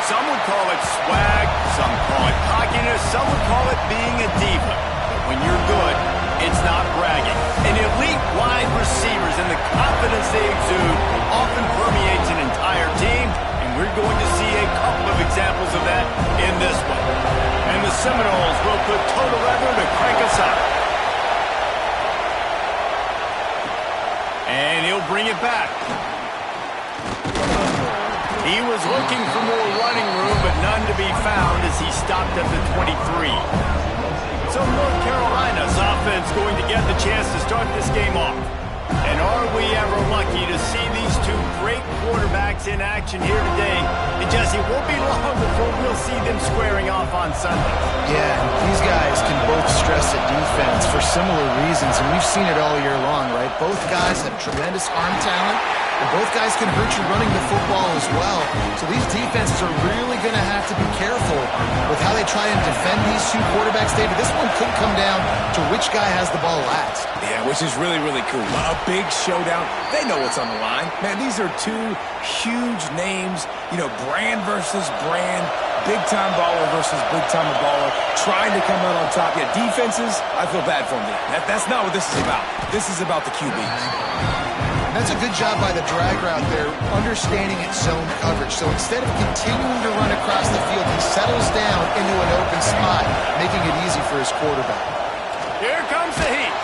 Some would call it swag, some call it cockiness, some would call it being a diva. But when you're good, it's not bragging. And elite wide receivers and the confidence they exude often permeates an entire team, and we're going to see a couple of examples of that in this one. And the Seminoles will put total leather to crank us up. And he'll bring it back. He was looking for more running room, but none to be found as he stopped at the 23. So North Carolina's offense going to get the chance to start this game off. And are we ever lucky to see these two great quarterbacks in action here today? And Jesse, it won't be long before we'll see them squaring off on Sunday. Yeah, these guys can both stress the defense for similar reasons, and we've seen it all year long, right? Both guys have tremendous arm talent, and both guys can hurt you running the football as well. So these defenses are really going to have to be careful with how they try and defend these two quarterbacks, David. This one could come down to which guy has the ball last. Yeah, which is really, really cool. A big showdown. They know what's on the line. Man, these are two huge names. You know, brand versus brand. Big-time baller versus big-time baller. Trying to come out on top. Yeah, defenses, I feel bad for them. That's not what this is about. This is about the QBs. That's a good job by the drag route there, understanding its zone coverage. So instead of continuing to run across the field, he settles down into an open spot, making it easy for his quarterback. Here comes the heat.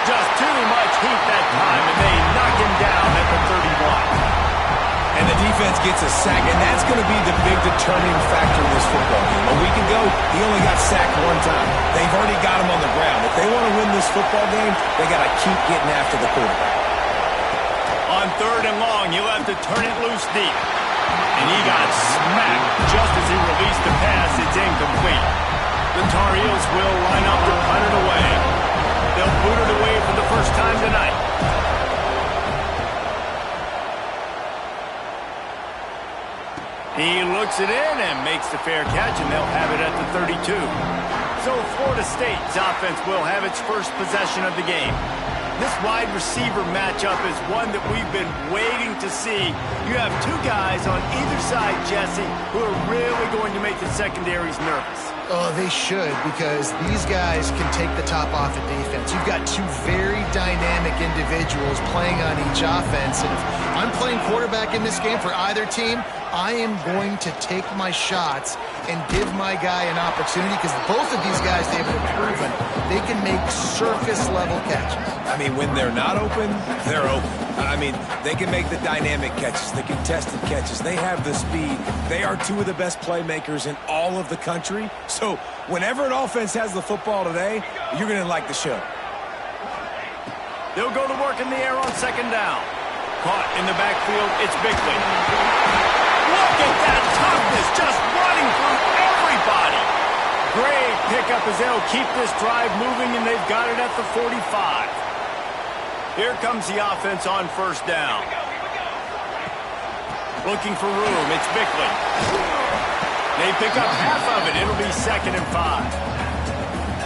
Just too much heat that time, and they knock him down at the 31. And the defense gets a sack, and that's going to be the big determining factor in this football game. A week ago, he only got sacked one time. They've already got him on the ground. If they want to win this football game, they got to keep getting after the quarterback. On 3rd and long, he'll have to turn it loose deep. And he got smacked just as he released the pass. It's incomplete. The Tar Heels will line up to punt it away. They'll boot it away for the first time tonight. He looks it in and makes the fair catch, and they'll have it at the 32. So Florida State's offense will have its first possession of the game. This wide receiver matchup is one that we've been waiting to see. You have two guys on either side, Jesse, who are really going to make the secondaries nervous. Oh, they should, because these guys can take the top off the defense. You've got two very dynamic individuals playing on each offense, and if I'm playing quarterback in this game for either team, I am going to take my shots and give my guy an opportunity, because both of these guys, David, have proven they can make surface-level catches. I mean, when they're not open, they're open. I mean, they can make the dynamic catches, the contested catches. They have the speed. They are two of the best playmakers in all of the country. So whenever an offense has the football today, you're going to like the show. They'll go to work in the air on 2nd down. Caught in the backfield, it's Bickley. Look at that toughness, just running through everybody. Great pickup as they'll keep this drive moving, and they've got it at the 45. Here comes the offense on 1st down. Looking for room, it's Bickley. They pick up half of it. It'll be 2nd and 5.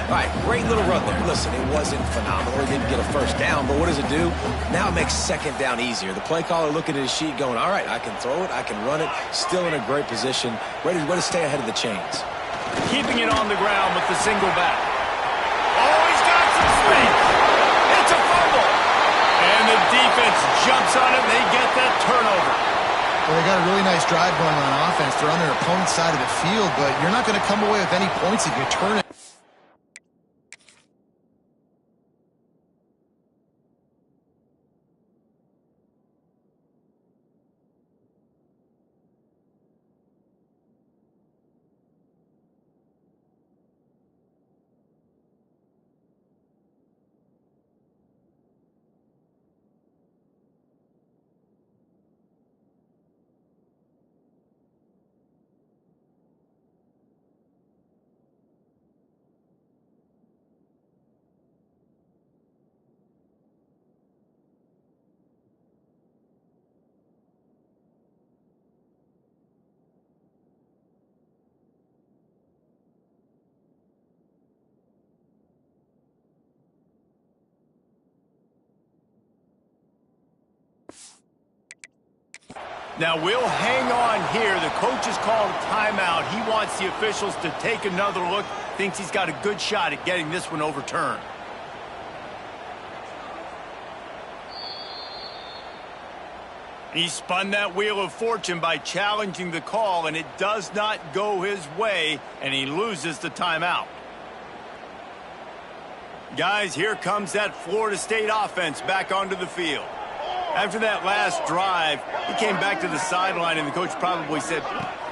All right, great little run there. Listen, it wasn't phenomenal. He didn't get a 1st down, but what does it do? Now it makes 2nd down easier. The play caller looking at his sheet going, all right, I can throw it, I can run it, still in a great position, ready to stay ahead of the chains. Keeping it on the ground with the single back. Oh, he's got some space. It's a fumble. And the defense jumps on it. They get that turnover. Well, they got a really nice drive going on offense. They're on their opponent's side of the field, but you're not going to come away with any points if you turn it. Now, we'll hang on here. The coach has called a timeout. He wants the officials to take another look. Thinks he's got a good shot at getting this one overturned. He spun that wheel of fortune by challenging the call, and it does not go his way, and he loses the timeout. Guys, here comes that Florida State offense back onto the field. After that last drive, he came back to the sideline, and the coach probably said,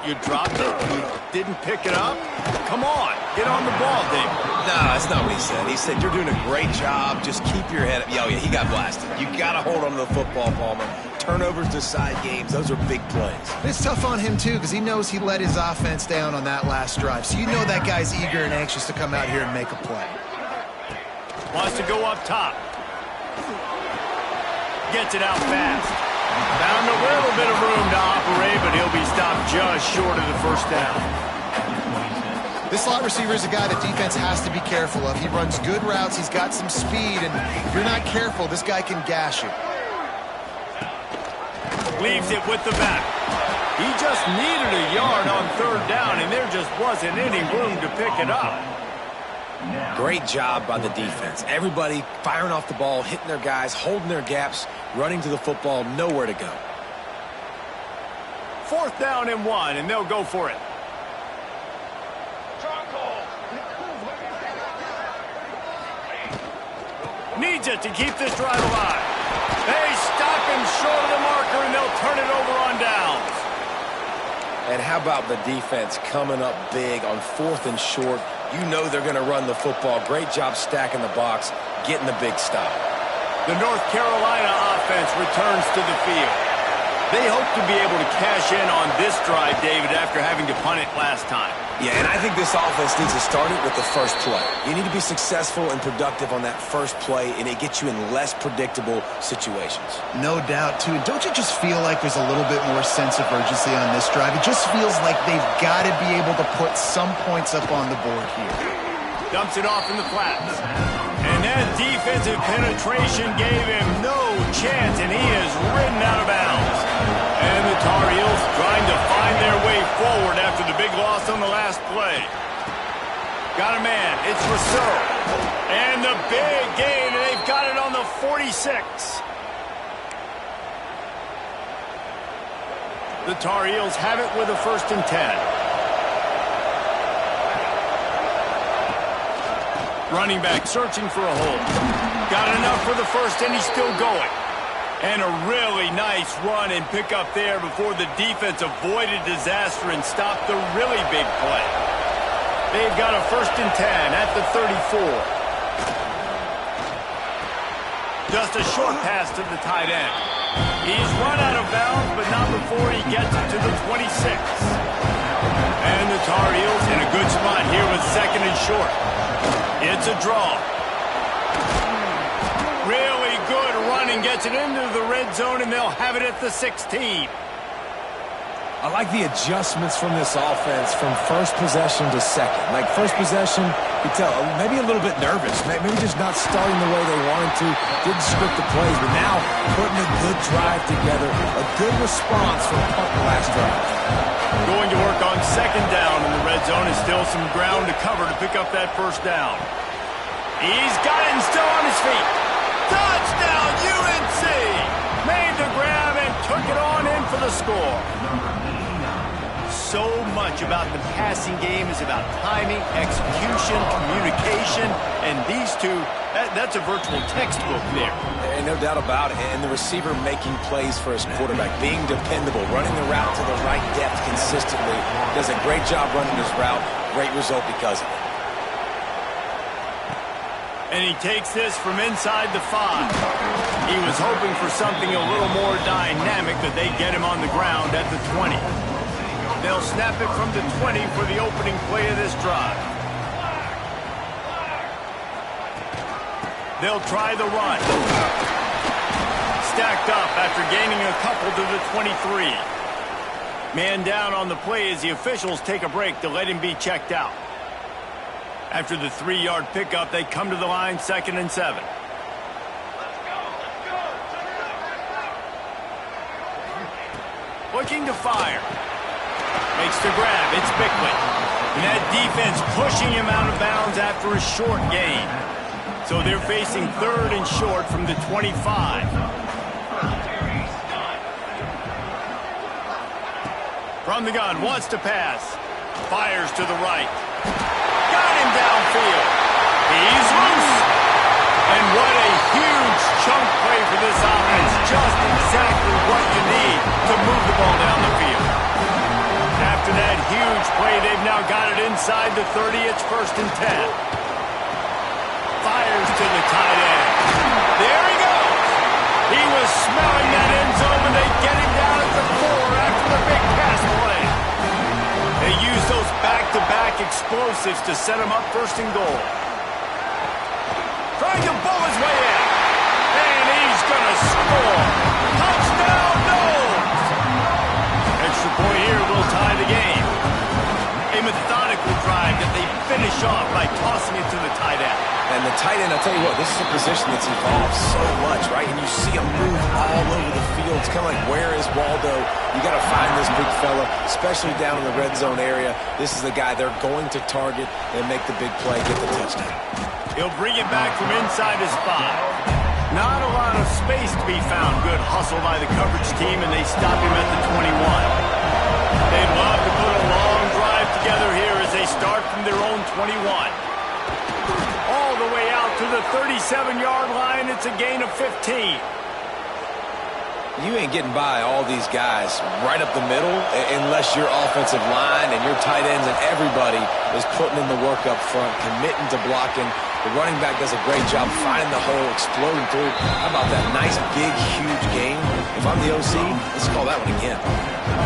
"You dropped it? You didn't pick it up? Come on, get on the ball, Dave." No, that's not what he said. He said, "You're doing a great job. Just keep your head up." Oh, yeah, he got blasted. You got to hold on to the football, Palmer. Turnovers decide games. Those are big plays. It's tough on him, too, because he knows he let his offense down on that last drive. So you know that guy's eager and anxious to come out here and make a play. Wants to go up top. Gets it out fast. Found a little bit of room to operate, but he'll be stopped just short of the first down. This slot receiver is a guy that defense has to be careful of. He runs good routes. He's got some speed, and if you're not careful, this guy can gash you. Leaves it with the back. He just needed a yard on third down, and there just wasn't any room to pick it up. Great job by the defense. Everybody firing off the ball, hitting their guys, holding their gaps, running to the football, nowhere to go. 4th down and 1, and they'll go for it. Needs it to keep this drive alive. They stop him short of the marker, and they'll turn it over on downs. And how about the defense coming up big on 4th and short? You know they're going to run the football. Great job stacking the box, getting the big stop. The North Carolina offense returns to the field. They hope to be able to cash in on this drive, David, after having to punt it last time. Yeah, and I think this offense needs to start it with the first play. You need to be successful and productive on that first play, and it gets you in less predictable situations. No doubt, too. And don't you just feel like there's a little bit more sense of urgency on this drive? It just feels like they've got to be able to put some points up on the board here. Dumps it off in the flats. And that defensive penetration gave him no chance, and he is ridden out of bounds. And the Tar Heels trying to find their way forward after the big loss on the last play. Got a man. It's Rousseau. And the big gain, and they've got it on the 46. The Tar Heels have it with a 1st and 10. Running back searching for a hole. Got enough for the first, and he's still going. And a really nice run and pick up there before the defense avoided disaster and stopped the really big play. They've got a 1st and 10 at the 34. Just a short pass to the tight end. He's run out of bounds, but not before he gets it to the 26. And the Tar Heels in a good spot here with 2nd and short. It's a draw. Really good running, gets it into the red zone, and they'll have it at the 16. I like the adjustments from this offense from first possession to second. Like first possession, you tell maybe a little bit nervous, maybe just not starting the way they wanted to, didn't script the plays, but now putting a good drive together, a good response from the last drive. Going to work on 2nd down in the red zone. Is still some ground to cover to pick up that 1st down. He's got it and still on his feet. Touchdown, UNC! Made the grab and took it on in for the score. So much about the passing game is about timing, execution, communication, and these two, that's a virtual textbook there. And no doubt about it. And the receiver making plays for his quarterback, being dependable, running the route to the right depth consistently. Does a great job running his route. Great result because of it. And he takes this from inside the 5. He was hoping for something a little more dynamic, but they get him on the ground at the 20. They'll snap it from the 20 for the opening play of this drive. They'll try the run. Stacked up after gaining a couple to the 23. Man down on the play as the officials take a break to let him be checked out. After the 3-yard pickup, they come to the line, 2nd and 7. What looking to fire. Makes the grab. It's Bickley. And that defense pushing him out of bounds after a short gain. So they're facing 3rd and short from the 25. From the gun, wants to pass. Fires to the right. Got him downfield. He's loose. And what a huge chunk play for this offense. Just exactly what you need to move the ball down the field. After that huge play, they've now got it inside the 30. It's 1st and 10. Fires to the tight end. There he goes. He was smelling that end zone, and they get him down at the 4 after the big pass play. They use those back-to-back explosives to set him up 1st and goal. Trying to bull his way in. And he's going to score. Touchdown, Knowles! Extra point here will tie the game. A methodical drive that they finish off by tossing it to the tight end. And the tight end, I'll tell you what, this is a position that's evolved so much, right? And you see him move all over the field. It's kind of like, where is Waldo? You got to find this big fella, especially down in the red zone area. This is the guy they're going to target and make the big play, get the touchdown. He'll bring it back from inside his 5. Not a lot of space to be found. Good hustle by the coverage team, and they stop him at the 21. They'd love to put a long drive together here as they start from their own 21. All the way out to the 37-yard line. It's a gain of 15. You ain't getting by all these guys right up the middle unless your offensive line and your tight ends and everybody is putting in the work up front, committing to blocking. The running back does a great job finding the hole, exploding through. How about that nice, big, huge game? If I'm the OC, let's call that one again.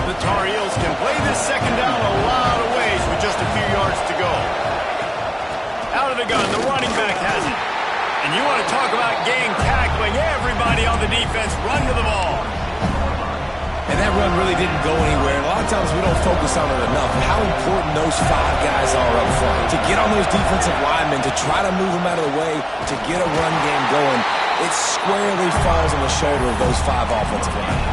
The Tar Heels can play this 2nd down a lot of ways with just a few yards to go. Out of the gun, the running back has it. And you want to talk about game tackling, everybody on the defense run to the ball. And that run really didn't go anywhere. A lot of times we don't focus on it enough. How important those 5 guys are up front. To get on those defensive linemen, to try to move them out of the way, to get a run game going, it squarely falls on the shoulder of those 5 offensive linemen.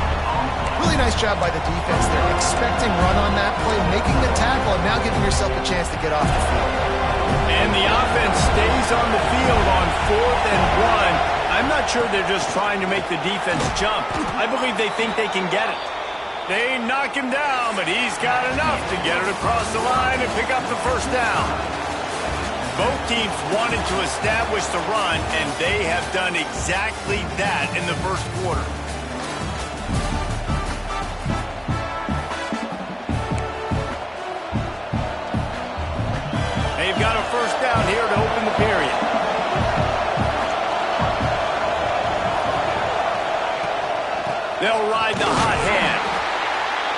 Really nice job by the defense there. Expecting run on that play, making the tackle, and now giving yourself a chance to get off the field. And the offense stays on the field on 4th and 1. I'm not sure they're just trying to make the defense jump. I believe they think they can get it. They knock him down, but he's got enough to get it across the line and pick up the 1st down. Both teams wanted to establish the run, and they have done exactly that in the 1st quarter. They've got a 1st down here to open the period. They'll ride the hot hand.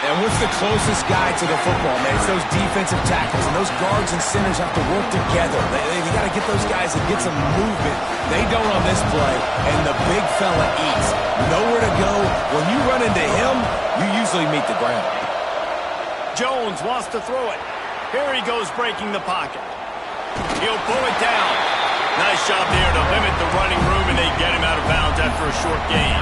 And what's the closest guy to the football, man? It's those defensive tackles, and those guards and centers have to work together. They got to get those guys and get some movement. They don't on this play, and the big fella eats. Nowhere to go. When you run into him, you usually meet the ground. Jones wants to throw it. Here he goes breaking the pocket. He'll pull it down. Nice job there to limit the running room, and they get him out of bounds after a short gain.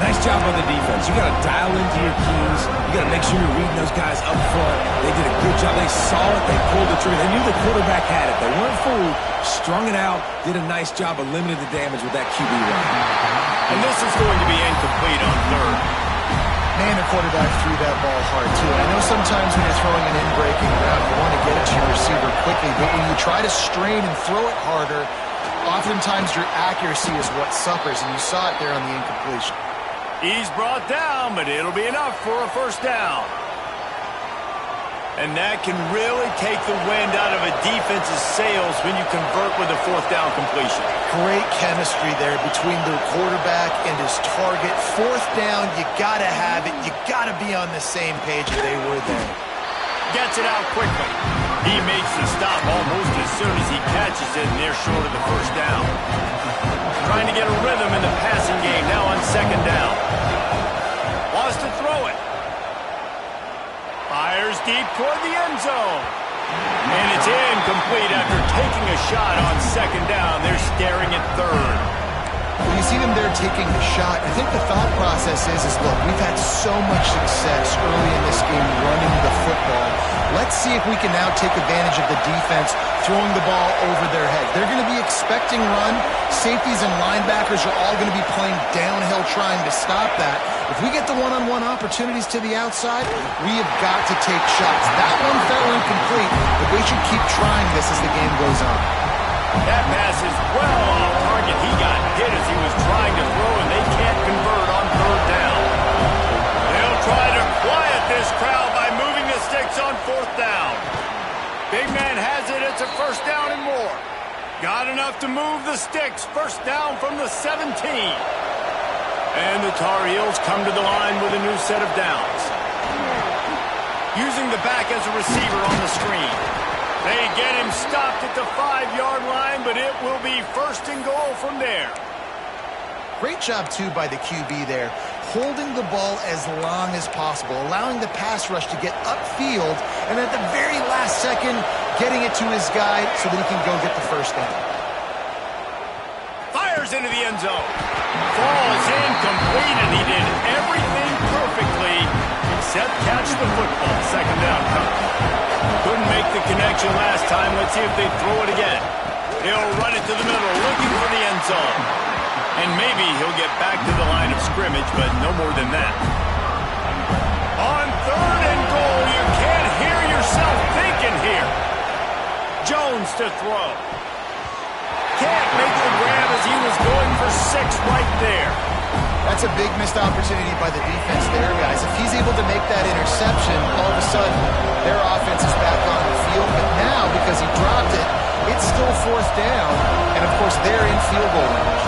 Nice job on the defense. You got to dial into your keys. You got to make sure you're reading those guys up front. They did a good job. They saw it. They pulled the trigger. They knew the quarterback had it. They weren't fooled. Strung it out. Did a nice job of limiting the damage with that QB run. And this is going to be incomplete on 3rd. Man, the quarterback threw that ball hard, too. And I know sometimes when you're throwing an in-breaking route, you want to get it to your receiver quickly. But when you try to strain and throw it harder, oftentimes your accuracy is what suffers. And you saw it there on the incompletion. He's brought down, but it'll be enough for a 1st down. And that can really take the wind out of a defense's sails when you convert with a 4th down completion. Great chemistry there between the quarterback and his target. 4th down, you got to have it. You got to be on the same page as they were there. Gets it out quickly. He makes the stop almost as soon as he catches it, and they're short of the 1st down. Trying to get a rhythm in the passing game now on 2nd down. Wants to throw it. Fires deep toward the end zone. And it's incomplete after taking a shot on 2nd down. They're staring at 3rd. Well, you see them there taking the shot. I think the thought process is look, we've had so much success early in this game running the football. Let's see if we can now take advantage of the defense throwing the ball over their head. They're going to be expecting run. Safeties and linebackers are all going to be playing downhill trying to stop that. If we get the one-on-one opportunities to the outside, we have got to take shots. That one fell incomplete, but they should keep trying this as the game goes on. That pass is well off target. He got hit as he was trying to throw, and they can't convert on third down. They'll try to quiet this crowd by moving the sticks on fourth down. Big man has it. It's a first down and more. Got enough to move the sticks. First down from the 17. And the Tar Heels come to the line with a new set of downs. Using the back as a receiver on the screen. They get him stopped at the 5-yard line, but it will be first and goal from there. Great job, too, by the QB there, holding the ball as long as possible, allowing the pass rush to get upfield, and at the very last second, getting it to his guy so that he can go get the first down. Fires into the end zone. Falls incomplete, and he did everything perfectly except catch the football. Second down comes. Couldn't make the connection last time. Let's see if they throw it again. He'll run it to the middle, looking for the end zone. And maybe he'll get back to the line of scrimmage, but no more than that. On third and goal, you can't hear yourself thinking here. Jones to throw. Can't make the grab as he was going for 6 right there. That's a big missed opportunity by the defense there, guys. If he's able to make that interception, all of a sudden, their offense is back on the field. But now, because he dropped it, it's still fourth down. And, of course, they're in field goal range.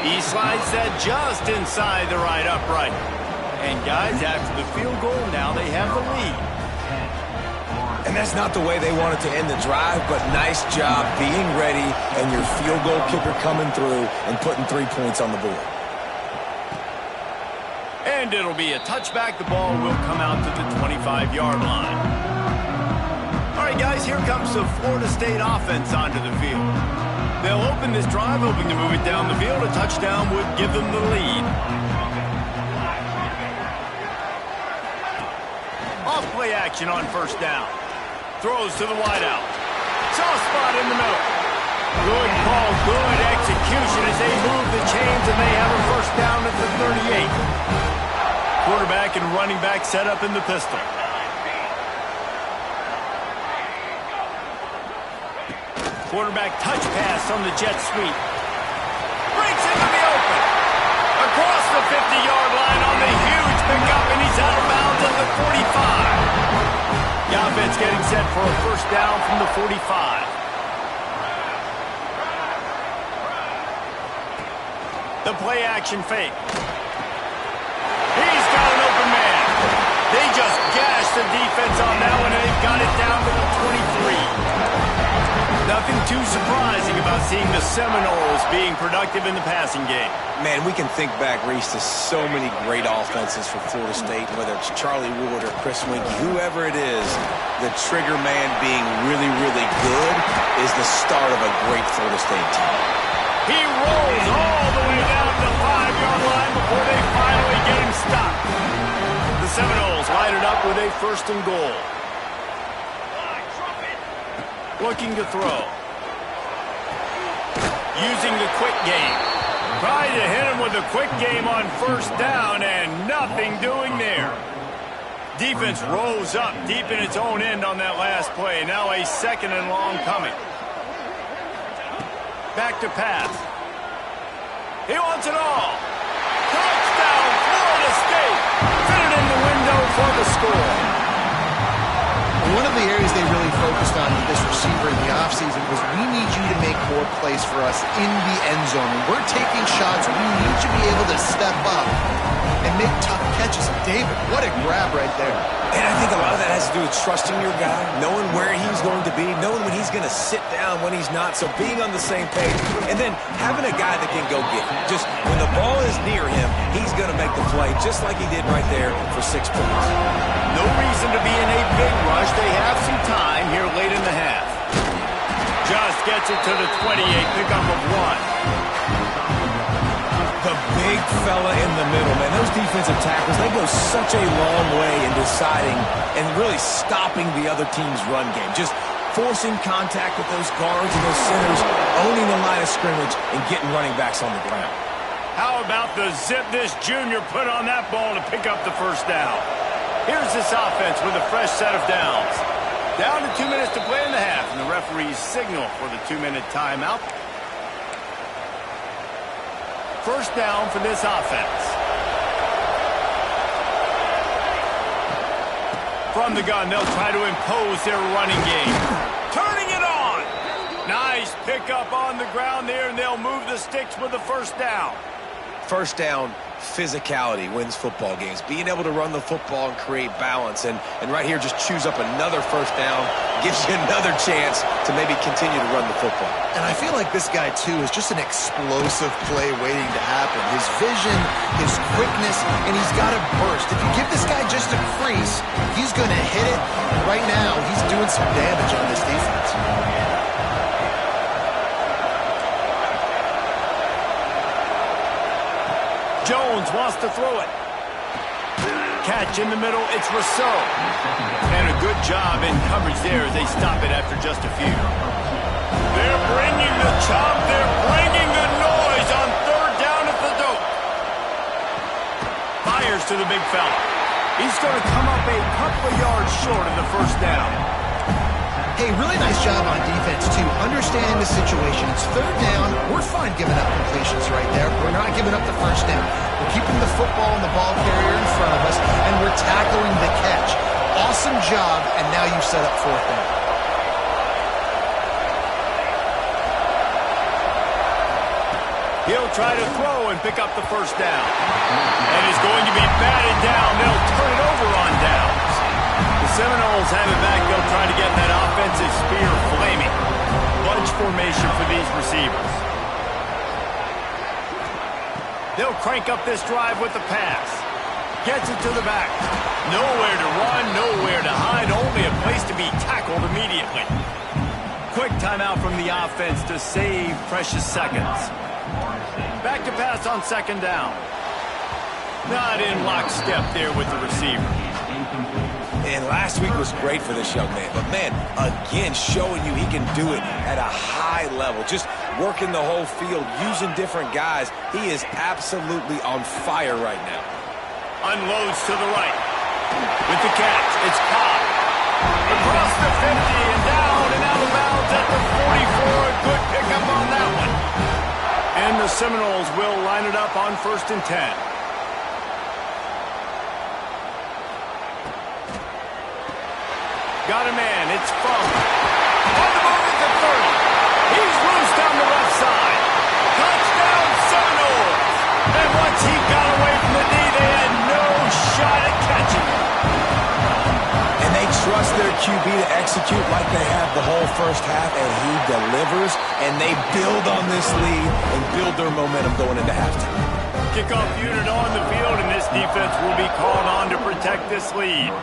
He slides that just inside the right upright. And, guys, after the field goal, now they have the lead. And that's not the way they wanted to end the drive, but nice job being ready and your field goal kicker coming through and putting 3 points on the board. And it'll be a touchback. The ball will come out to the 25-yard line. All right, guys, here comes the Florida State offense onto the field. They'll open this drive, hoping to move it down the field. A touchdown would give them the lead. Off play action on first down. Throws to the wideout. Soft spot in the middle. Good call, good execution as they move the chains, and they have a first down at the 38. Quarterback and running back set up in the pistol. Quarterback touch pass on the jet sweep. Breaks into the open. Across the 50-yard line on the huge pickup, and he's out of bounds at the 45. The offense getting set for a first down from the 45. The play action fake. He's got an open man. They just gashed the defense on that one, and they've got it down to the 23. Nothing too surprising about seeing the Seminoles being productive in the passing game. Man, we can think back, Reese, to so many great offenses for Florida State, whether it's Charlie Wood or Chris Winkie, whoever it is, the trigger man being really, really good is the start of a great Florida State team. He rolls all the way down to the 5-yard line before they finally get him stopped. The Seminoles light it up with a first and goal. Looking to throw. Using the quick game. Tried to hit him with a quick game on first down, and nothing doing there. Defense rose up deep in its own end on that last play. Now a second and long coming. Back to pass. He wants it all. Touchdown, Florida State. Fit it in the window for the score. One of the areas they really focused on with this receiver in the offseason was we need you to make more plays for us in the end zone. When we're taking shots, we need you to be able to step up and make tough catches. David, what a grab right there. And I think a lot of that has to do with trusting your guy, knowing where he's going to be, knowing when he's going to sit down, when he's not, so being on the same page, and then having a guy that can go get it. Just when the ball is near him, he's going to make the play, just like he did right there for 6 points. No reason to be in a big rush. They have some time here late in the half. Just gets it to the 28, pickup of 1. The big fella in the middle, man. Those defensive tackles, they go such a long way in deciding and really stopping the other team's run game. Just forcing contact with those guards and those centers, owning the line of scrimmage, and getting running backs on the ground. How about the zip this junior put on that ball to pick up the first down? Here's this offense with a fresh set of downs. Down to 2 minutes to play in the half, and the referees signal for the 2-minute timeout. First down for this offense. From the gun, they'll try to impose their running game. Turning it on! Nice pickup on the ground there, and they'll move the sticks with the first down. First down, physicality wins football games. Being able to run the football and create balance. And right here, just choose up another first down. Gives you another chance to maybe continue to run the football. And I feel like this guy, too, is just an explosive play waiting to happen. His vision, his quickness, and he's got a burst. If you give this guy just a crease, he's going to hit it. And right now, he's doing some damage on this defense. Jones wants to throw it. Catch in the middle, it's Rousseau. And a good job in coverage there as they stop it after just a few. They're bringing the chop, they're bringing the noise on third down at the dope. Fires to the big fella. He's going to come up a couple of yards short of the first down. Hey, really nice job on defense, too, understanding the situation. It's third down. We're fine giving up completions right there. We're not giving up the first down. We're keeping the football and the ball carrier in front of us, and we're tackling the catch. Awesome job, and now you set up fourth down. He'll try to throw and pick up the first down. And he's going to be batted down. They'll turn it over on downs. The Seminoles have it back. They'll try to get that offensive spear flaming. Bunch formation for these receivers. They'll crank up this drive with the pass. Gets it to the back. Nowhere to run, nowhere to hide. Only a place to be tackled immediately. Quick timeout from the offense to save precious seconds. Back to pass on second down. Not in lockstep there with the receiver. And last week was great for this young man. But, man, again, showing you he can do it at a high level. Just working the whole field, using different guys. He is absolutely on fire right now. Unloads to the right. With the catch, it's caught. Across the 50 and down and out of bounds at the 44. A good pickup on that one. And the Seminoles will line it up on 1st and 10. Got a man, it's Funk. On the move at the 30. He's loose down the left side. Touchdown Seminoles. And once he got away from the knee, they had no shot at catching him. And they trust their QB to execute like they have the whole first half, and he delivers, and they build on this lead and build their momentum going into halftime. Kickoff unit on the field, and this defense will be called on to protect this lead.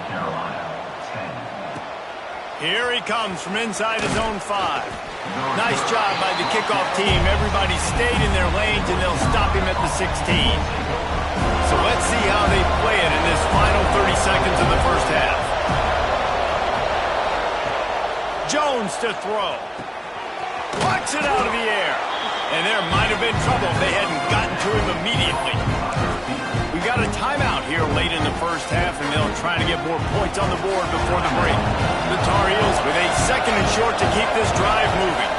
Here he comes from inside his own 5. Nice job by the kickoff team. Everybody stayed in their lanes, and they'll stop him at the 16. So let's see how they play it in this final 30 seconds of the first half. Jones to throw. Pucks it out of the air. And there might have been trouble if they hadn't gotten to him immediately. We got a timeout here late in the first half, and they'll try to get more points on the board before the break. The Tar Heels with a 2nd and short to keep this drive moving.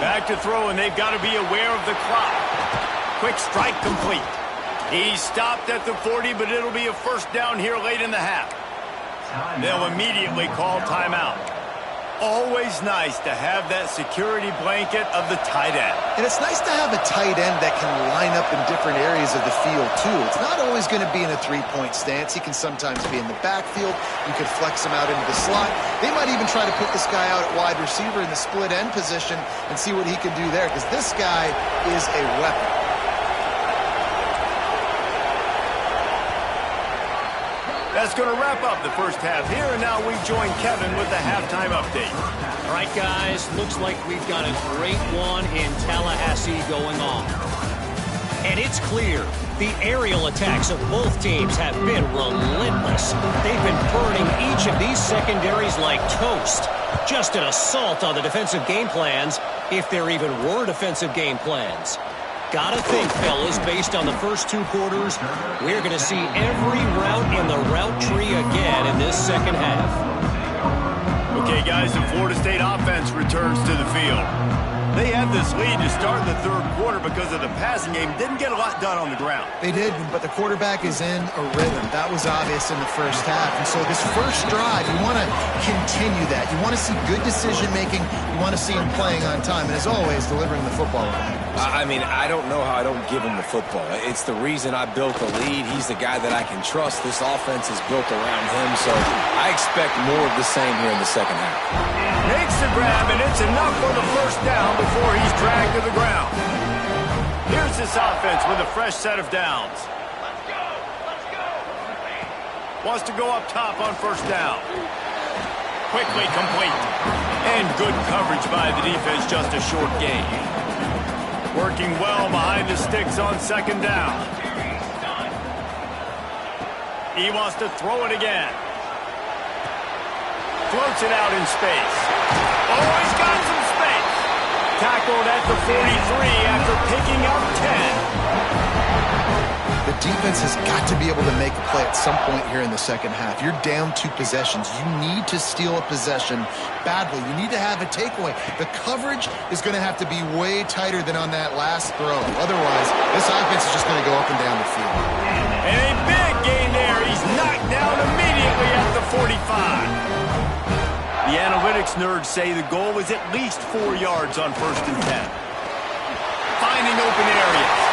Back to throw, and they've got to be aware of the clock. Quick strike complete. He stopped at the 40, but it'll be a first down here late in the half. They'll immediately call timeout. Always nice to have that security blanket of the tight end. And it's nice to have a tight end that can line up in different areas of the field, too. It's not always going to be in a three-point stance. He can sometimes be in the backfield. You could flex him out into the slot. They might even try to put this guy out at wide receiver in the split end position and see what he can do there, because this guy is a weapon. That's going to wrap up the first half here, and now we join Kevin with the halftime update. All right, guys, looks like we've got a great one in Tallahassee going on. And it's clear the aerial attacks of both teams have been relentless. They've been burning each of these secondaries like toast. Just an assault on the defensive game plans, if there even were defensive game plans. Gotta think, fellas, based on the first 2 quarters, we're going to see every route in the route tree again in this second half. Okay, guys, the Florida State offense returns to the field. They had this lead to start the third quarter because of the passing game. Didn't get a lot done on the ground. They did, but the quarterback is in a rhythm. That was obvious in the first half. And so this first drive, you want to continue that. You want to see good decision-making. You want to see him playing on time. And as always, delivering the football. I mean, I don't know how I don't give him the football. It's the reason I built the lead. He's the guy that I can trust. This offense is built around him, so I expect more of the same here in the second half. Makes the grab, and it's enough for the first down before he's dragged to the ground. Here's this offense with a fresh set of downs. Wants to go up top on first down. Quickly complete. And good coverage by the defense, just a short gain. Working well behind the sticks on second down. He wants to throw it again. Floats it out in space. Oh, he's got some space. Tackled at the 43 after picking up 10. The defense has got to be able to make a play at some point here in the second half. You're down 2 possessions. You need to steal a possession badly. You need to have a takeaway. The coverage is going to have to be way tighter than on that last throw. Otherwise, this offense is just going to go up and down the field. And a big gain there. He's knocked down immediately at the 45. The analytics nerds say the goal is at least 4 yards on 1st and 10. Finding open areas.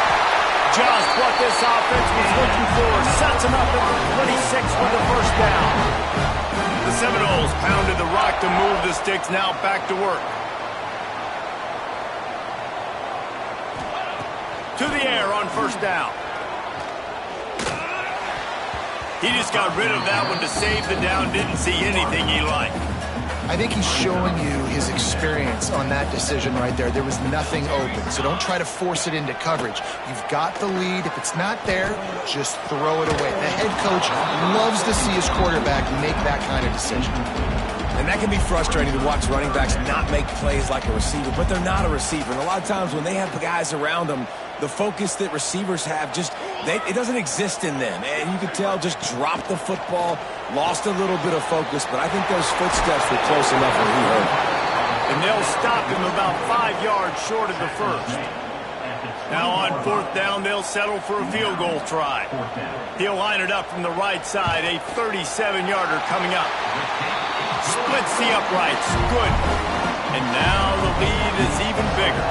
Just what this offense was looking for. Sets him up at the 26 for the first down. The Seminoles pounded the rock to move the sticks. Now back to work. To the air on first down. He just got rid of that one to save the down. Didn't see anything he liked. I think he's showing you his experience on that decision right there. There was nothing open, so don't try to force it into coverage. You've got the lead. If it's not there, just throw it away. The head coach loves to see his quarterback make that kind of decision. And that can be frustrating to watch running backs not make plays like a receiver, but they're not a receiver. And a lot of times when they have the guys around them, the focus that receivers have it doesn't exist in them. And you can tell just dropped the football, lost a little bit of focus, but I think those footsteps were close enough when he heard. And they'll stop him about 5 yards short of the first. Now on 4th down, they'll settle for a field goal try. He'll line it up from the right side, a 37-yarder coming up. Splits the uprights, good. And now the lead is even bigger.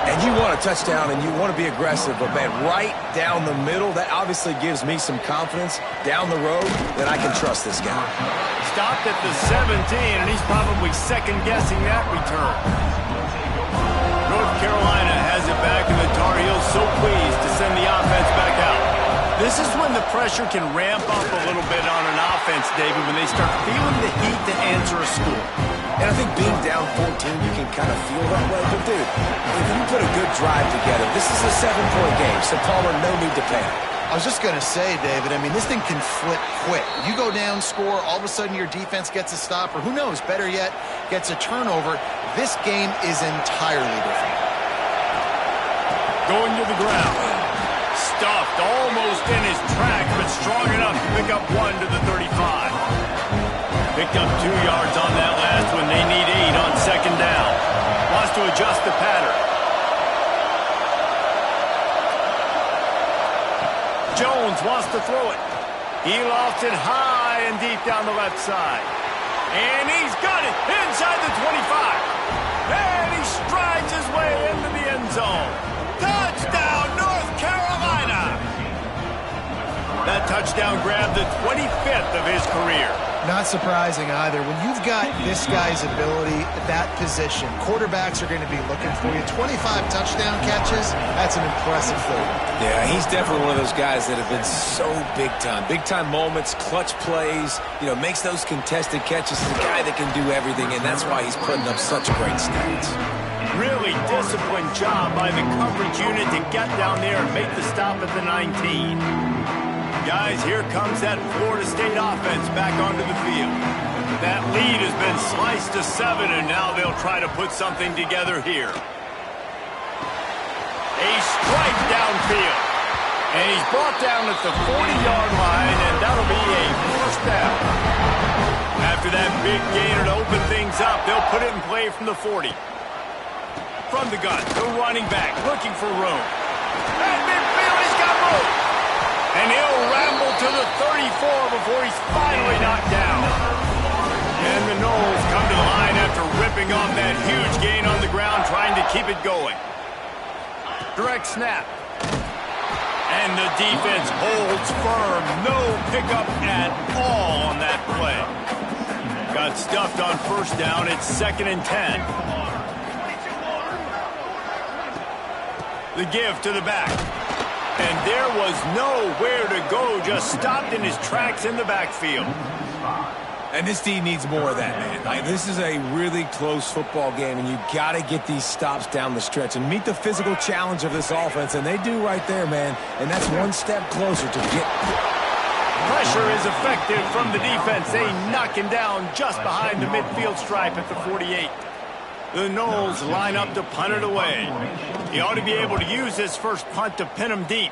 And you want a touchdown and you want to be aggressive, but man, right down the middle, that obviously gives me some confidence down the road that I can trust this guy. Stopped at the 17, and he's probably second-guessing that return. North Carolina has it back, and the Tar Heels so pleased to send the offense back out. This is when the pressure can ramp up a little bit on an offense, David, when they start feeling the heat to answer a score. And I think being down 14, you can kind of feel that way. But, dude, if you put a good drive together, this is a 7-point game, so Palmer, no need to panic. I was just going to say, David, I mean, this thing can flip quick. You go down, score, all of a sudden your defense gets a stop, or who knows, better yet, gets a turnover. This game is entirely different. Going to the ground. Stuffed almost in his tracks, but strong enough to pick up 1 to the 35. Picked up 2 yards on that last one. They need 8 on second down. Wants to adjust the pattern. Jones wants to throw it. He lofts it high and deep down the left side. And he's got it inside the 25. And he strides his way into the end zone. Touchdown, North Carolina! That touchdown grab, the 25th of his career. Not surprising either. When you've got this guy's ability at that position, quarterbacks are going to be looking for you. 25 touchdown catches, that's an impressive thing. Yeah, he's definitely one of those guys that have been so big time. Big time moments, clutch plays, makes those contested catches. He's a guy that can do everything, and that's why he's putting up such great stats. Really disciplined job by the coverage unit to get down there and make the stop at the 19. Guys, here comes that Florida State offense back onto the field. That lead has been sliced to 7, and now they'll try to put something together here. A strike downfield. And he's brought down at the 40-yard line, and that'll be a first down. After that big gainer to open things up, they'll put it in play from the 40. From the gun, the running back looking for room. At midfield, he's got room. And he'll ramble to the 34 before he's finally knocked down. And the Noles come to the line after ripping off that huge gain on the ground, trying to keep it going. Direct snap. And the defense holds firm. No pickup at all on that play. Got stuffed on first down. It's 2nd and 10. The give to the back. And there was nowhere to go, just stopped in his tracks in the backfield. And this D needs more of that, man. This is a really close football game, and you got to get these stops down the stretch and meet the physical challenge of this offense, and they do right there, man. And that's one step closer to get... Pressure is effective from the defense. They knock him down just behind the midfield stripe at the 48. The Noles line up to punt it away. He ought to be able to use this first punt to pin him deep.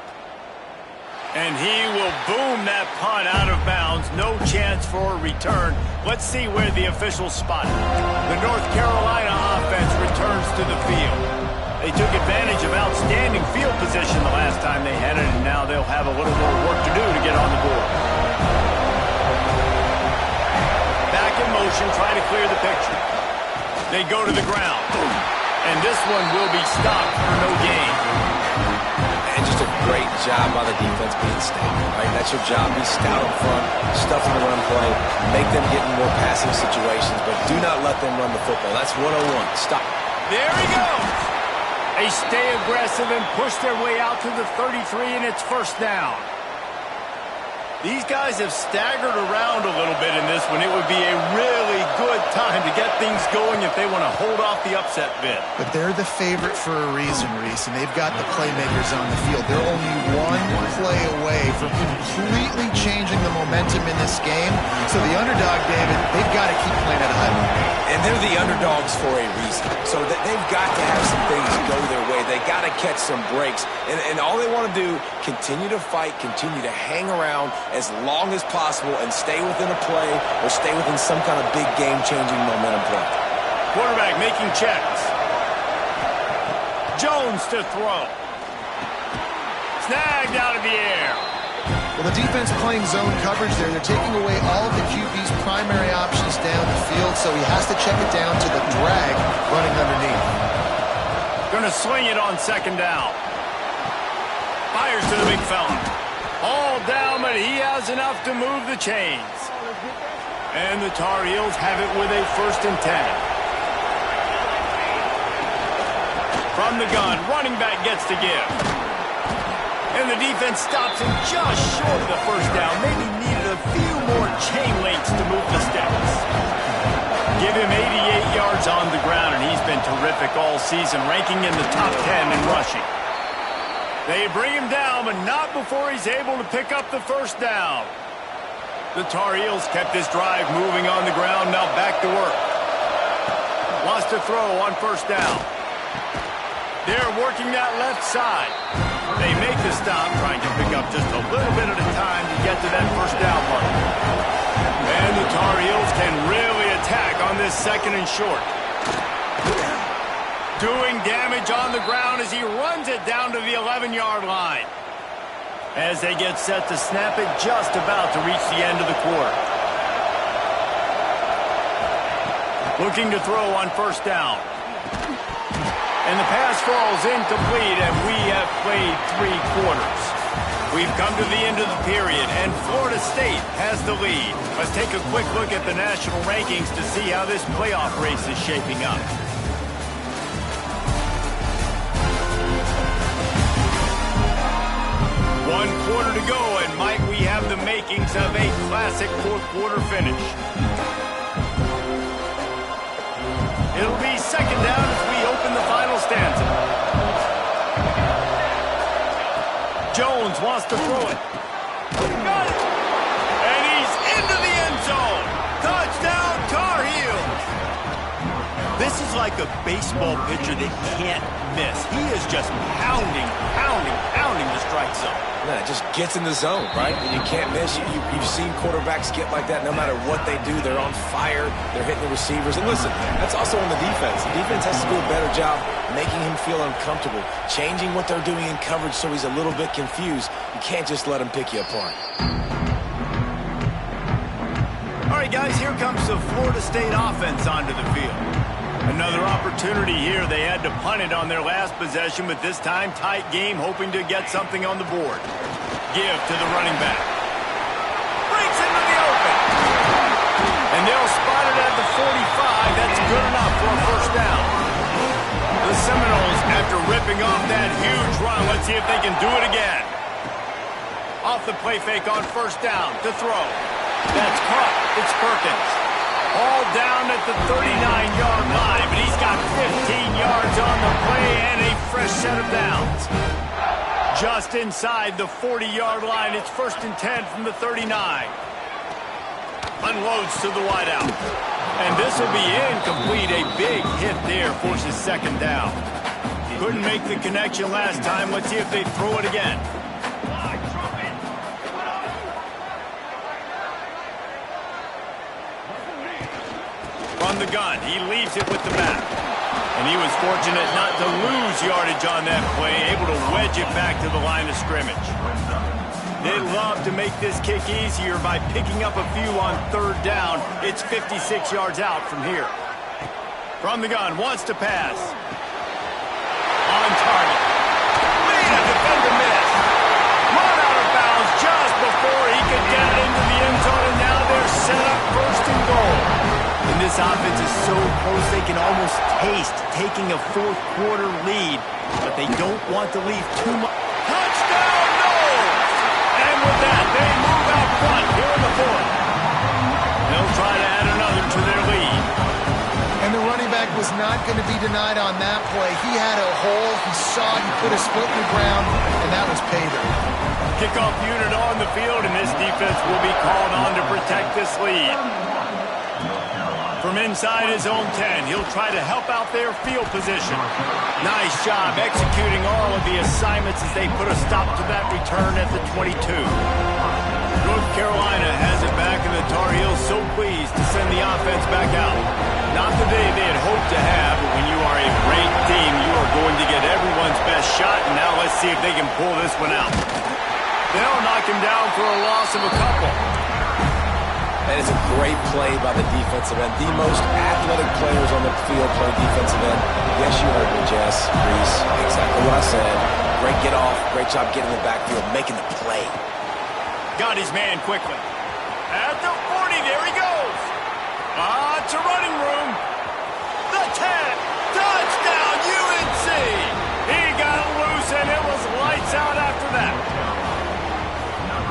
And he will boom that punt out of bounds. No chance for a return. Let's see where the officials spot it. The North Carolina offense returns to the field. They took advantage of outstanding field position the last time they had it, and now they'll have a little more work to do to get on the board. Back in motion, trying to clear the picture. They go to the ground, and this one will be stopped for no gain. And just a great job by the defense being stable, right? That's your job. Be stout up front, stuff in the run play, make them get in more passing situations, but do not let them run the football. That's 101. Stop. There he goes. They stay aggressive and push their way out to the 33, and it's first down. These guys have staggered around a little bit in this one. It would be a really good time to get things going if they want to hold off the upset bid. But they're the favorite for a reason, Reese, and they've got the playmakers on the field. They're only one play away from completely changing the momentum in this game. So the underdog, David, they've got to keep playing at a high level. And they're the underdogs for a reason. So they've got to have some things go their way. They got to catch some breaks. And all they want to do, continue to fight, continue to hang around as long as possible and stay within a play or stay within some kind of big game-changing momentum play. Quarterback making checks. Jones to throw. Snagged out of the air. Well, the defense playing zone coverage there. They're taking away all of the QB's primary options down the field, so he has to check it down to the drag running underneath. Going to swing it on 2nd down. Fires to the big fella. All down, but he has enough to move the chains. And the Tar Heels have it with a 1st and 10. From the gun, running back gets to give. And the defense stops him just short of the first down. Maybe needed a few more chain links to move the sticks. Give him 88 yards on the ground, and he's been terrific all season, ranking in the top 10 in rushing. They bring him down, but not before he's able to pick up the first down. The Tar Heels kept this drive moving on the ground, now back to work. Wants to throw on first down. They're working that left side. They make the stop, trying to pick up just a little bit at a time to get to that first down mark. And the Tar Heels can really attack on this 2nd and short. Doing damage on the ground as he runs it down to the 11-yard line. As they get set to snap it, just about to reach the end of the quarter. Looking to throw on first down. And the pass falls incomplete, and we have played 3 quarters. We've come to the end of the period, and Florida State has the lead. Let's take a quick look at the national rankings to see how this playoff race is shaping up. One quarter to go, and Mike, we have the makings of a classic fourth quarter finish. It'll be second down as we open the final stanza. Jones wants to throw it. Got it. And he's into the end zone. Touchdown, Tar Heels. This is like a baseball pitcher that can't miss. He is just pounding the strike zone. Yeah, it just gets in the zone, right? When you can't miss, you've seen quarterbacks get like that. No matter what they do, they're on fire. They're hitting the receivers. And listen, that's also on the defense. The defense has to do a better job making him feel uncomfortable, changing what they're doing in coverage so he's a little bit confused. You can't just let him pick you apart. All right, guys, here comes the Florida State offense onto the field. Another opportunity here. They had to punt it on their last possession, but this time tight game, hoping to get something on the board. Give to the running back. Breaks into the open. And they'll spot it at the 45. That's good enough for a first down. The Seminoles, after ripping off that huge run, let's see if they can do it again. Off the play fake on first down to throw. That's caught. It's Perkins. All down at the 39-yard line, but he's got 15 yards on the play and a fresh set of downs. Just inside the 40-yard line, it's 1st and 10 from the 39. Unloads to the wideout. And this will be incomplete. A big hit there forces second down. Couldn't make the connection last time. Let's see if they throw it again. From the gun, he leaves it with the back. And he was fortunate not to lose yardage on that play, able to wedge it back to the line of scrimmage. They love to make this kick easier by picking up a few on third down. It's 56 yards out from here. From the gun, wants to pass. On target. Man, a defender missed. Run out of bounds just before he could get it into the end zone, and now they're set up 1st and goal. And this offense is so close they can almost taste taking a fourth quarter lead, but they don't want to leave too much. Touchdown, Noles! And with that, they move out front here in the fourth. They'll try to add another to their lead. And the running back was not going to be denied on that play. He had a hole. He saw it. He put his foot in the ground, and that was pay dirt. Kickoff unit on the field, and this defense will be called on to protect this lead. From inside his own 10, he'll try to help out their field position. Nice job executing all of the assignments as they put a stop to that return at the 22. North Carolina has it back, and the Tar Heels so pleased to send the offense back out. Not the day they had hoped to have, but when you are a great team, you are going to get everyone's best shot, and now let's see if they can pull this one out. They'll knock him down for a loss of a couple. And it's a great play by the defensive end. The most athletic players on the field play defensive end. Yes, you heard me, Jess, Reese. Exactly what I said. Great get off. Great job getting in the backfield, making the play. Got his man quickly. At the 40, there he goes. To running room. The 10. Touchdown, UNC. He got loose, and it was lights out after that.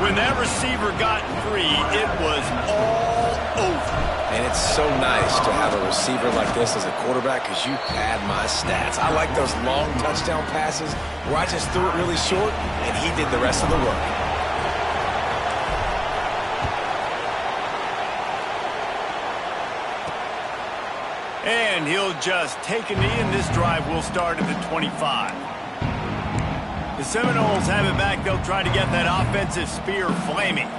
When that receiver got free, it was all over. And it's so nice to have a receiver like this as a quarterback because you pad my stats. I like those long touchdown passes where I just threw it really short, and he did the rest of the work. And he'll just take a knee, and this drive will start at the 25. The Seminoles have it back. They'll try to get that offensive spear flaming.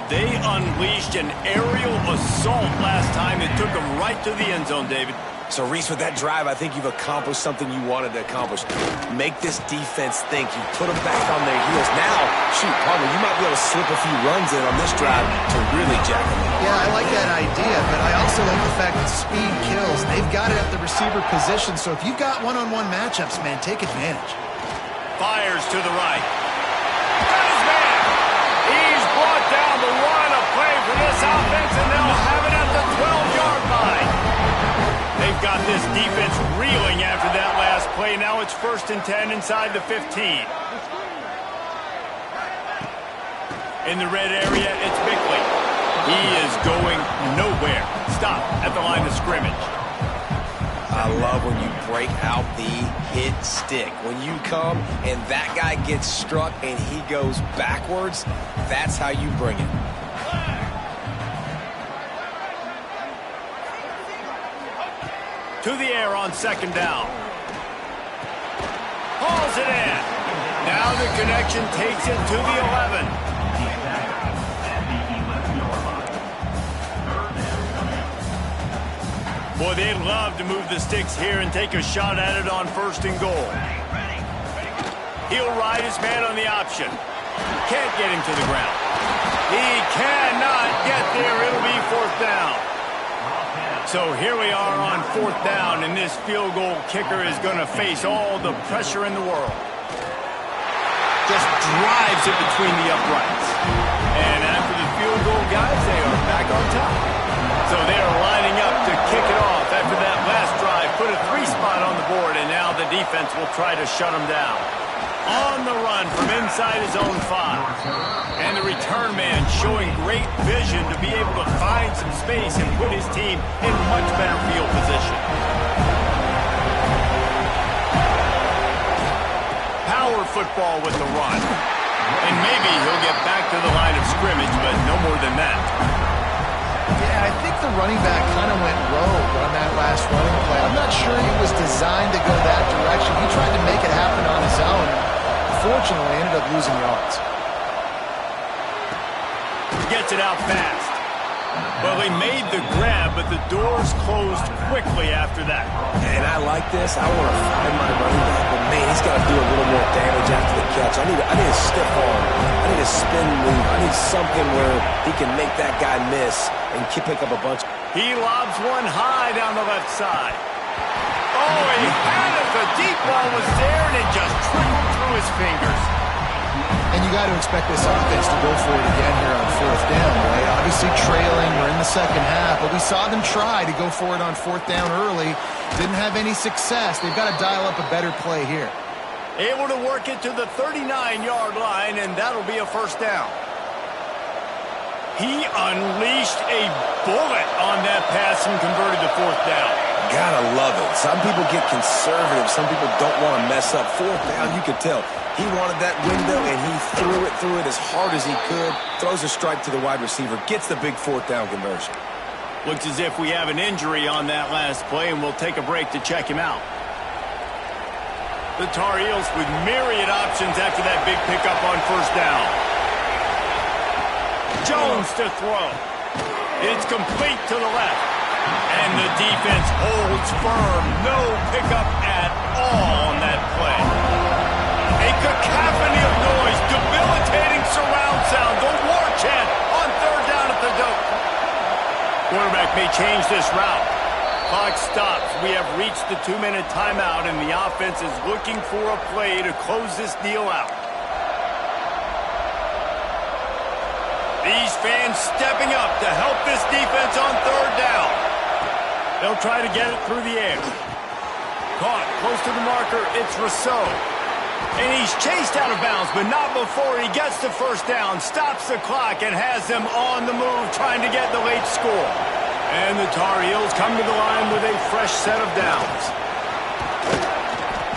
They unleashed an aerial assault last time that took them right to the end zone, David. So, Reese, with that drive, I think you've accomplished something you wanted to accomplish. Make this defense think. You put them back on their heels. Now, shoot, Palmer, you might be able to slip a few runs in on this drive to really jack them up. Yeah, I like that idea, but I also like the fact that speed kills. They've got it at the receiver position, so if you've got one-on-one matchups, man, take advantage. Fires to the right. Got his man defense reeling after that last play. Now it's 1st and 10 inside the 15. In the red area, it's Bickley. He is going nowhere. Stop at the line of scrimmage. I love when you break out the hit stick. When you come and that guy gets struck and he goes backwards, that's how you bring it. To the air on 2nd down. Hauls it in. Now the connection takes it to the 11. Boy, they'd love to move the sticks here and take a shot at it on 1st and goal. He'll ride his man on the option. Can't get him to the ground. He cannot get there. It'll be 4th down. So here we are on 4th down, and this field goal kicker is going to face all the pressure in the world. Just drives it between the uprights. And after the field goal, guys, they are back on top. So they are lining up to kick it off after that last drive. Put a 3 spot on the board, and now the defense will try to shut them down. On the run from inside his own 5. And the return man showing great vision to be able to find some space and put his team in much better field position. Power football with the run. And maybe he'll get back to the line of scrimmage, but no more than that. Yeah, I think the running back kind of went rogue on that last running play. I'm not sure he was designed to go that direction. He tried to make it happen on his own. Unfortunately, ended up losing yards. Gets it out fast. Well, he made the grab, but the doors closed quickly after that. And I like this. I want to find my running back, but man, he's got to do a little more damage after the catch. I need a stiff arm. I need a spin move. I need something where he can make that guy miss and pick up a bunch. He lobs one high down the left side. Oh, he had it. The deep ball was there, and it just trickled through his fingers. And you got to expect this offense to go for it again here on 4th down, right? Obviously trailing, we're in the 2nd half, but we saw them try to go for it on 4th down early. Didn't have any success. They've got to dial up a better play here. Able to work it to the 39-yard line, and that'll be a 1st down. He unleashed a bullet on that pass and converted to 4th down. Gotta love it. Some people get conservative. Some people don't want to mess up. 4th down, you could tell. He wanted that window, and he threw it as hard as he could. Throws a strike to the wide receiver. Gets the big 4th down conversion. Looks as if we have an injury on that last play, and we'll take a break to check him out. The Tar Heels with myriad options after that big pickup on 1st down. Jones to throw. It's complete to the left. And the defense holds firm. No pickup at all on that play. A cacophony of noise, debilitating surround sound, the war chant on 3rd down at the dope. Quarterback may change this route. Clock stops. We have reached the 2-minute timeout, and the offense is looking for a play to close this deal out. These fans stepping up to help this defense on 3rd down. They'll try to get it through the air. Caught close to the marker. It's Rousseau. And he's chased out of bounds, but not before he gets to 1st down, stops the clock, and has them on the move trying to get the late score. And the Tar Heels come to the line with a fresh set of downs.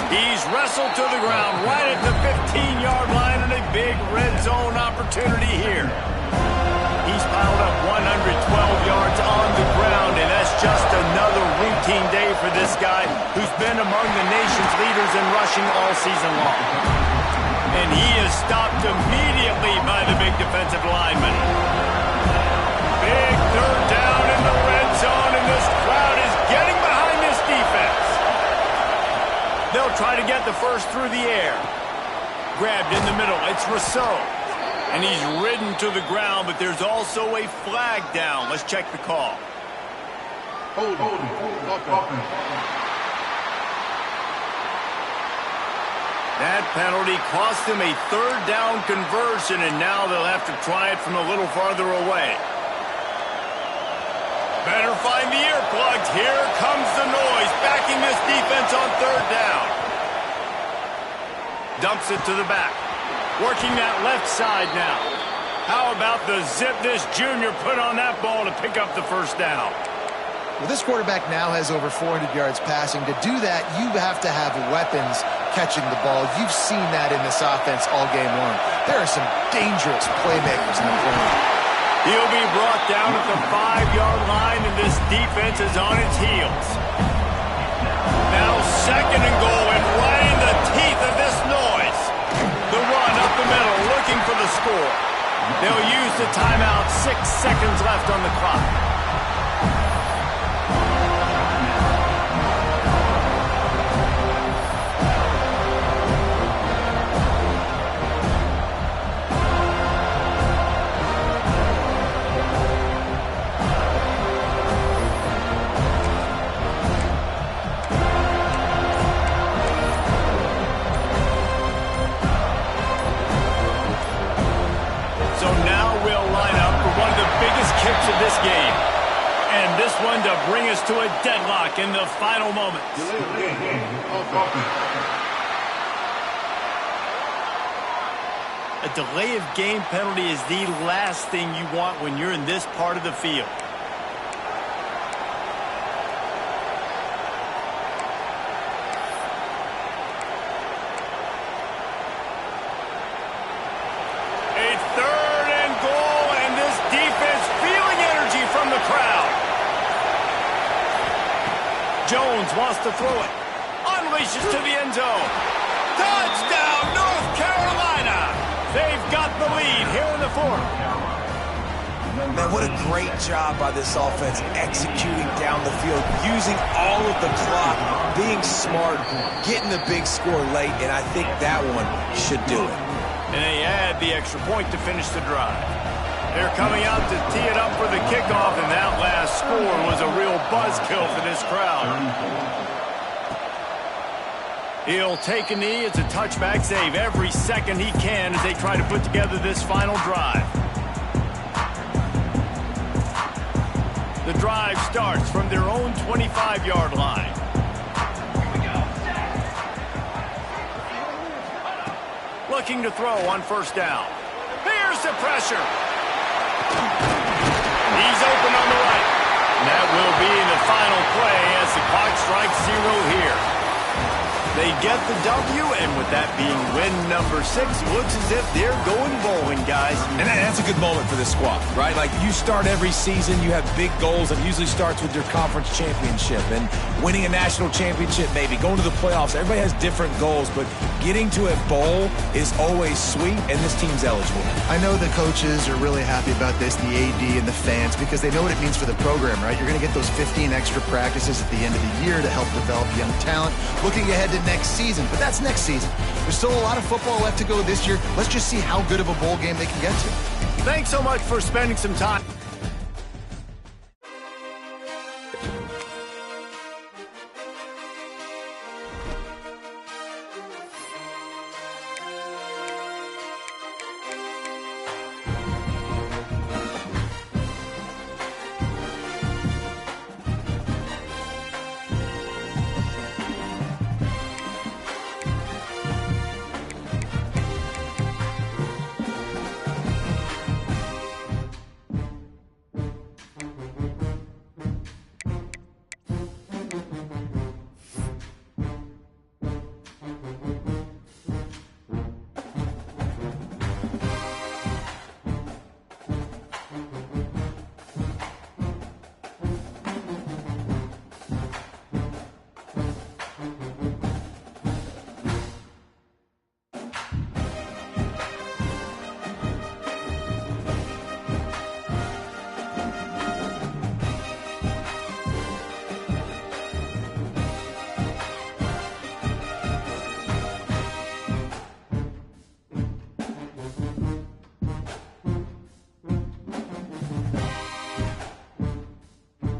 He's wrestled to the ground right at the 15-yard line, and a big red zone opportunity here. He's piled up 112 yards on the ground, and that's just another routine day for this guy who's been among the nation's leaders in rushing all season long. And he is stopped immediately by the big defensive lineman. Big 3rd down in the red zone, and this crowd is getting behind this defense. They'll try to get the first through the air. Grabbed in the middle. It's Rousseau. And he's ridden to the ground, but there's also a flag down. Let's check the call. Hold. That penalty cost them a 3rd down conversion, and now they'll have to try it from a little farther away. Better find the earplugs. Here comes the noise, backing this defense on third down. Dumps it to the back. Working that left side now. How about the zip this junior put on that ball to pick up the first down? Well, this quarterback now has over 400 yards passing. To do that, you have to have weapons catching the ball. You've seen that in this offense all game long. There are some dangerous playmakers in the corner. He'll be brought down at the 5-yard line, and this defense is on its heels. Now second and goal, and right in the teeth of this noise. The run up the middle, looking for the score. They'll use the timeout. 6 seconds left on the clock. Of this game, and this one to bring us to a deadlock in the final moments. A delay of game penalty is the last thing you want when you're in this part of the field. Jones wants to throw it. Unleashes to the end zone. Touchdown, North Carolina! They've got the lead here in the fourth. Man, what a great job by this offense executing down the field, using all of the clock, being smart, getting the big score late, and I think that one should do it. And they add the extra point to finish the drive. They're coming out to tee it up for the kickoff, and that last score was a real buzzkill for this crowd. He'll take a knee. It's a touchback. Save every second he can as they try to put together this final drive. The drive starts from their own 25-yard line. Looking to throw on first down. Here's the pressure. He's open on the right. And that will be the final play as the clock strikes 0 here. They get the W, and with that being win number 6, looks as if they're going bowling, guys. And that's a good moment for this squad, right? Like, you start every season, you have big goals. It usually starts with your conference championship and winning a national championship, maybe going to the playoffs. Everybody has different goals, but getting to a bowl is always sweet, and this team's eligible. I know the coaches are really happy about this, the AD and the fans, because they know what it means for the program, right? You're going to get those 15 extra practices at the end of the year to help develop young talent. Looking ahead to next season, but that's next season. There's still a lot of football left to go this year. Let's just see how good of a bowl game they can get to. Thanks so much for spending some time.